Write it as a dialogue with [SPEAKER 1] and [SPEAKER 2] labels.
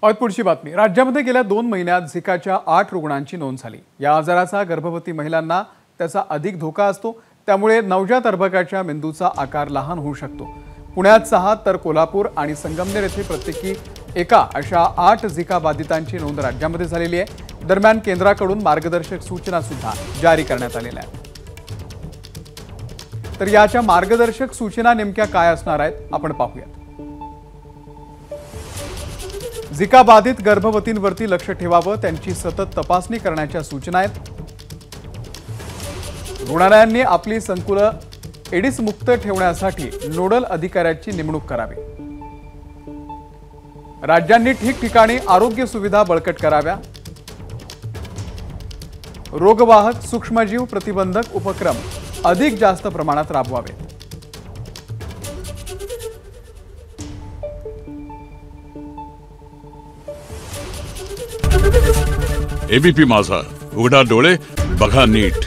[SPEAKER 1] और पुढची बातमी। राज्यामध्ये गेल्या 2 महिन्यात झिकाच्या 8 रुग्णांची नोंद झाली। या आजाराचा गर्भवती महिलांना त्याचा अधिक धोका असतो, त्यामुळे नवजात अर्भकाच्या मेंदूचा आकार लहान होऊ शकतो। पुण्यात 6 तर कोल्हापूर आणि संगमनेर येथे प्रत्येकी एका अशा 8 झिका बाधितांची नोंद राज्यामध्ये झालेली आहे। दरम्यान केंद्राकडून मार्गदर्शक सूचना सुद्धा जारी करण्यात आलेल्या आहेत। तर याच्या मार्गदर्शक सूचना नेमक्या काय असणार आहेत आपण पाहूया। झिका बाधित गर्भवतींवरती लक्ष ठेवावं, त्यांची सतत तपासणी करण्याच्या सूचना आहेत। रुग्णालयांनी आपली संकुलं एडिस मुक्त ठेवण्यासाठी नोडल अधिकाऱ्याची नेमणूक करावी। राज्यांनी ठिकठिकाणी आरोग्य सुविधा बळकट कराव्या। रोगवाहक सूक्ष्मजीव प्रतिबंधक उपक्रम अधिक जास्त प्रमाणात राबवावे।
[SPEAKER 2] एबीपी माझा, उघडा डोळे बघा नीट।